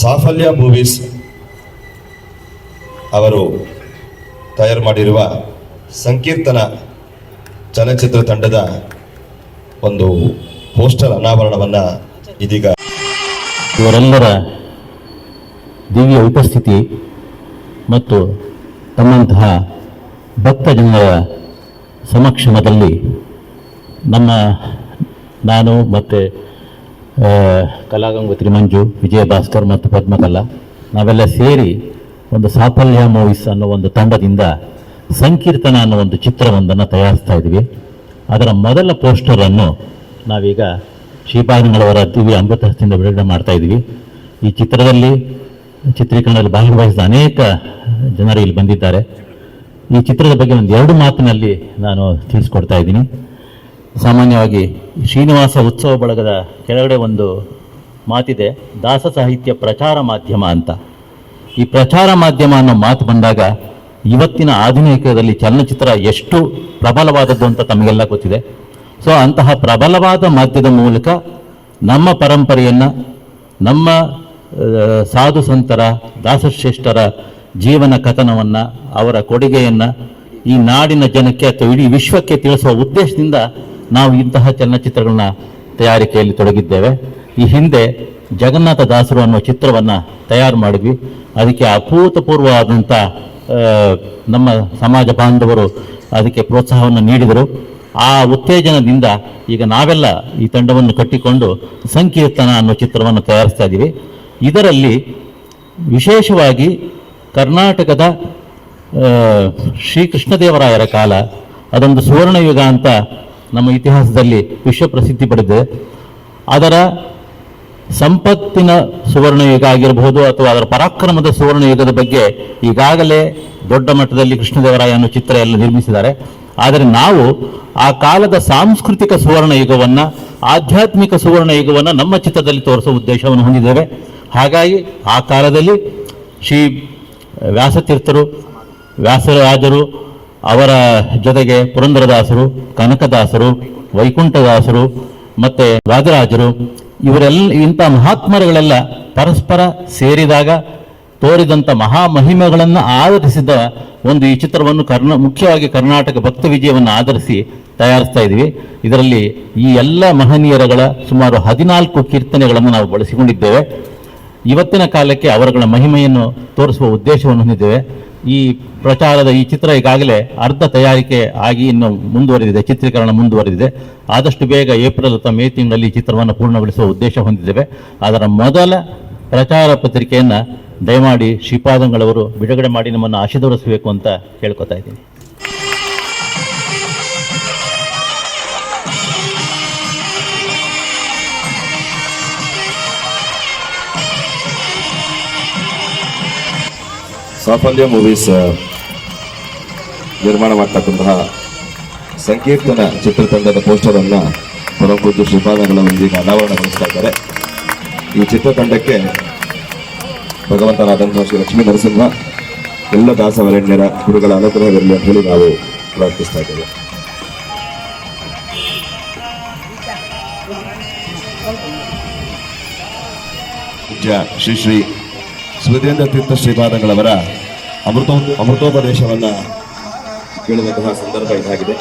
ಸಾಫಲ್ಯ movies ಅವರು ತಯಾರು ಮಾಡಿರುವ ಸಂಕೀರ್ತನ ಚಲನಚಿತ್ರ ತಂಡದ ಒಂದು ಪೋಸ್ಟರ್ ಅನಾವರಣವನ್ನು ಇದೀಗ ಇವರೆಲ್ಲರ ದಿವ್ಯ ಉಪಸ್ಥಿತಿ ಮತ್ತು ತಮ್ಮಂತಹ ಭಕ್ತ ಜನರ ಸಮಕ್ಷಮದಲ್ಲಿ ನಾನು ಮತ್ತು ಕಲಾಗಂಗೋತ್ರಿ ಮಂಜು, ವಿಜಯ ಭಾಸ್ಕರ್ ಮತ್ತು ಪದ್ಮಕಲಾ ನಾವೆಲ್ಲ ಸೇರಿ ಒಂದು ಸಾಫಲ್ಯ ಮೂವೀಸ್ ಅನ್ನೋ ಒಂದು ತಂಡದಿಂದ ಸಂಕೀರ್ತನ ಅನ್ನೋ ಒಂದು ಚಿತ್ರವೊಂದನ್ನು ತಯಾರಿಸ್ತಾ ಇದ್ವಿ. ಅದರ ಮೊದಲ ಪೋಸ್ಟರನ್ನು ನಾವೀಗ ಶ್ರೀಪಾದಂಗಳವರ ದಿವ್ಯ ಅಮೃತಹಸ್ತಿಯಿಂದ ಬಿಡುಗಡೆ ಮಾಡ್ತಾ ಇದ್ವಿ. ಈ ಚಿತ್ರದಲ್ಲಿ ಚಿತ್ರೀಕರಣದಲ್ಲಿ ಭಾಗವಹಿಸಿದ ಅನೇಕ ಜನರು ಇಲ್ಲಿ ಬಂದಿದ್ದಾರೆ. ಈ ಚಿತ್ರದ ಬಗ್ಗೆ ಒಂದು 2 ಮಾತಿನಲ್ಲಿ ನಾನು ತಿಳಿಸ್ಕೊಡ್ತಾ ಇದ್ದೀನಿ. ಸಾಮಾನ್ಯವಾಗಿ ಶ್ರೀನಿವಾಸ ಉತ್ಸವ ಬಳಗದ ಕೆಳಗಡೆ ಒಂದು ಮಾತಿದೆ, ದಾಸ ಸಾಹಿತ್ಯ ಪ್ರಚಾರ ಮಾಧ್ಯಮ ಅಂತ. ಈ ಪ್ರಚಾರ ಮಾಧ್ಯಮ ಅನ್ನೋ ಮಾತು ಬಂದಾಗ ಇವತ್ತಿನ ಆಧುನಿಕದಲ್ಲಿ ಚಲನಚಿತ್ರ ಎಷ್ಟು ಪ್ರಬಲವಾದದ್ದು ಅಂತ ತಮಗೆಲ್ಲ ಗೊತ್ತಿದೆ. ಸೊ ಅಂತಹ ಪ್ರಬಲವಾದ ಮಾಧ್ಯಮದ ಮೂಲಕ ನಮ್ಮ ಪರಂಪರೆಯನ್ನು, ನಮ್ಮ ಸಾಧು ಸಂತರ, ದಾಸಶ್ರೇಷ್ಠರ ಜೀವನ ಕಥನವನ್ನು, ಅವರ ಕೊಡುಗೆಯನ್ನು ಈ ನಾಡಿನ ಜನಕ್ಕೆ ಅಥವಾ ಇಡೀ ವಿಶ್ವಕ್ಕೆ ತಿಳಿಸುವ ಉದ್ದೇಶದಿಂದ ನಾವು ಇಂತಹ ಚಲನಚಿತ್ರಗಳನ್ನ ತಯಾರಿಕೆಯಲ್ಲಿ ತೊಡಗಿದ್ದೇವೆ. ಈ ಹಿಂದೆ ಜಗನ್ನಾಥ ದಾಸರು ಅನ್ನೋ ಚಿತ್ರವನ್ನು ತಯಾರು ಮಾಡಿದ್ವಿ. ಅದಕ್ಕೆ ಅಭೂತಪೂರ್ವವಾದಂಥ ನಮ್ಮ ಸಮಾಜ ಬಾಂಧವರು ಅದಕ್ಕೆ ಪ್ರೋತ್ಸಾಹವನ್ನು ನೀಡಿದರು. ಆ ಉತ್ತೇಜನದಿಂದ ಈಗ ನಾವೆಲ್ಲ ಈ ತಂಡವನ್ನು ಕಟ್ಟಿಕೊಂಡು ಸಂಕೀರ್ತನ ಅನ್ನೋ ಚಿತ್ರವನ್ನು ತಯಾರಿಸ್ತಾ ಇದ್ದೀವಿ. ಇದರಲ್ಲಿ ವಿಶೇಷವಾಗಿ ಕರ್ನಾಟಕದ ಶ್ರೀಕೃಷ್ಣದೇವರಾಯರ ಕಾಲ, ಅದೊಂದು ಸುವರ್ಣಯುಗ ಅಂತ ನಮ್ಮ ಇತಿಹಾಸದಲ್ಲಿ ವಿಶ್ವ ಪ್ರಸಿದ್ಧಿ ಪಡೆದಿದೆ. ಅದರ ಸಂಪತ್ತಿನ ಸುವರ್ಣಯುಗ ಆಗಿರಬಹುದು ಅಥವಾ ಅದರ ಪರಾಕ್ರಮದ ಸುವರ್ಣಯುಗದ ಬಗ್ಗೆ ಈಗಾಗಲೇ ದೊಡ್ಡ ಮಟ್ಟದಲ್ಲಿ ಕೃಷ್ಣದೇವರಾಯ ಅನ್ನೋ ಚಿತ್ರ ಎಲ್ಲ ನಿರ್ಮಿಸಿದ್ದಾರೆ. ಆದರೆ ನಾವು ಆ ಕಾಲದ ಸಾಂಸ್ಕೃತಿಕ ಸುವರ್ಣಯುಗವನ್ನು, ಆಧ್ಯಾತ್ಮಿಕ ಸುವರ್ಣಯುಗವನ್ನು ನಮ್ಮ ಚಿತ್ರದಲ್ಲಿ ತೋರಿಸುವ ಉದ್ದೇಶವನ್ನು ಹೊಂದಿದ್ದೇವೆ. ಹಾಗಾಗಿ ಆ ಕಾಲದಲ್ಲಿ ಶ್ರೀ ವ್ಯಾಸತೀರ್ಥರು, ವ್ಯಾಸರಾಜರು, ಅವರ ಜೊತೆಗೆ ಪುರಂದರದಾಸರು, ಕನಕದಾಸರು, ವೈಕುಂಠದಾಸರು ಮತ್ತು ರಾಜರಾಜರು, ಇಂಥ ಮಹಾತ್ಮರುಗಳೆಲ್ಲ ಪರಸ್ಪರ ಸೇರಿದಾಗ ತೋರಿದಂಥ ಮಹಾಮಹಿಮೆಗಳನ್ನು ಆಧರಿಸಿದ ಒಂದು ಈ ಚಿತ್ರವನ್ನು ಮುಖ್ಯವಾಗಿ ಕರ್ನಾಟಕ ಭಕ್ತ ವಿಜಯವನ್ನು ಆಧರಿಸಿ ತಯಾರಿಸ್ತಾ ಇದ್ದೀವಿ. ಇದರಲ್ಲಿ ಈ ಎಲ್ಲ ಮಹನೀಯರುಗಳ ಸುಮಾರು 14 ಕೀರ್ತನೆಗಳನ್ನು ನಾವು ಬಳಸಿಕೊಂಡಿದ್ದೇವೆ. ಇವತ್ತಿನ ಕಾಲಕ್ಕೆ ಅವರುಗಳ ಮಹಿಮೆಯನ್ನು ತೋರಿಸುವ ಉದ್ದೇಶವನ್ನು ಹೊಂದಿದ್ದೇವೆ. ಈ ಪ್ರಚಾರದ ಈ ಚಿತ್ರ ಈಗಾಗಲೇ ಅರ್ಧ ತಯಾರಿಕೆ ಆಗಿ ಇನ್ನು ಮುಂದುವರೆದಿದೆ, ಚಿತ್ರೀಕರಣ ಮುಂದುವರೆದಿದೆ. ಆದಷ್ಟು ಬೇಗ ಏಪ್ರಿಲ್ ಅಥವಾ ಮೇ ತಿಂಗಳಲ್ಲಿ ಈ ಚಿತ್ರವನ್ನು ಪೂರ್ಣಗೊಳಿಸುವ ಉದ್ದೇಶ ಹೊಂದಿದ್ದೇವೆ. ಅದರ ಮೊದಲ ಪ್ರಚಾರ ಪತ್ರಿಕೆಯನ್ನು ದಯಮಾಡಿ ಶ್ರೀಪಾದಂಗಳವರು ಬಿಡುಗಡೆ ಮಾಡಿ ನಮ್ಮನ್ನು ಆಶೀರ್ವದಿಸಬೇಕು ಅಂತ ಕೇಳ್ಕೊತಾ ಇದ್ದೀನಿ. ಸಾಫಲ್ಯ ಮೂವೀಸ್ ನಿರ್ಮಾಣ ಮಾಡ್ತಕ್ಕಂತಹ ಸಂಕೀರ್ತನ ಚಿತ್ರತಂಡದ ಪೋಸ್ಟರನ್ನು ಪರಮಪೂಜ್ಯ ಶ್ರೀಪಾದಂಗಳವರಿಗೆ ಅನಾವರಣಗೊಳಿಸ್ತಾ ಇದ್ದಾರೆ. ಈ ಚಿತ್ರತಂಡಕ್ಕೆ ಭಗವಂತನಾದಂತಹ ಶ್ರೀ ಲಕ್ಷ್ಮೀ ನರಸಿಂಹ ಎಲ್ಲ ದಾಸವರೇಣ್ಯರ ಗುರುಗಳ ಅನುಗ್ರಹವಿರಲಿ ಅಂತ ಹೇಳಿ ನಾವು ಪ್ರಾರ್ಥಿಸ್ತಾ ಇದ್ದೇವೆ. ಪೂಜ್ಯ ಶ್ರೀ ಶ್ರೀ ಸುಧೀಂದ್ರ ತೀರ್ಥ ಶ್ರೀಪಾದಂಗಳವರ ಅಮೃತೋಪದೇಶವನ್ನು ಕೇಳುವಂತಹ ಸಂದರ್ಭ ಇದಾಗಿದೆ.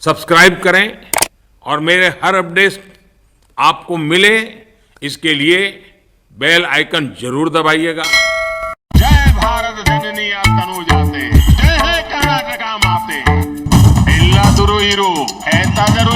सब्सक्राइब करें और मेरे हर अपडेट आपको मिले, इसके लिए बेल आइकन जरूर दबाइएगा. जय भारत जननी तनु जाते, जय है कर्नाटका माते, इल्ला दुरु इरू, ऐता जरू